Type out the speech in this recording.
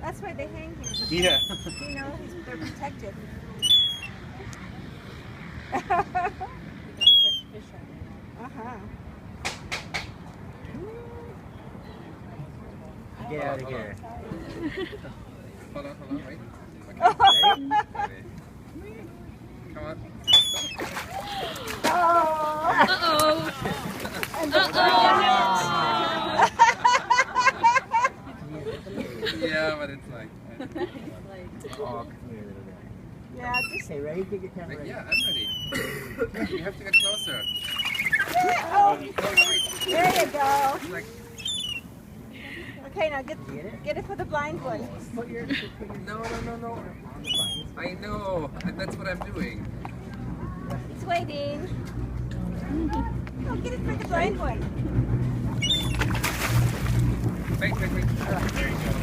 That's why they hang him. Yeah. You know, they're protected. Uh-huh. Get out of here. Hold on, wait. Okay. Oh. Ready? Come on. Uh-oh. Yeah, but it's like. Oh, come here, little guy. Yeah, just... Okay, ready? Get your camera ready. Yeah, I'm ready. You have to get closer. Oh, No, wait. there you go. It's like, Okay, now get it for the blind one. Put your no. I know, and that's what I'm doing. It's waiting. Oh, get it for the blind one. Wait. There you go.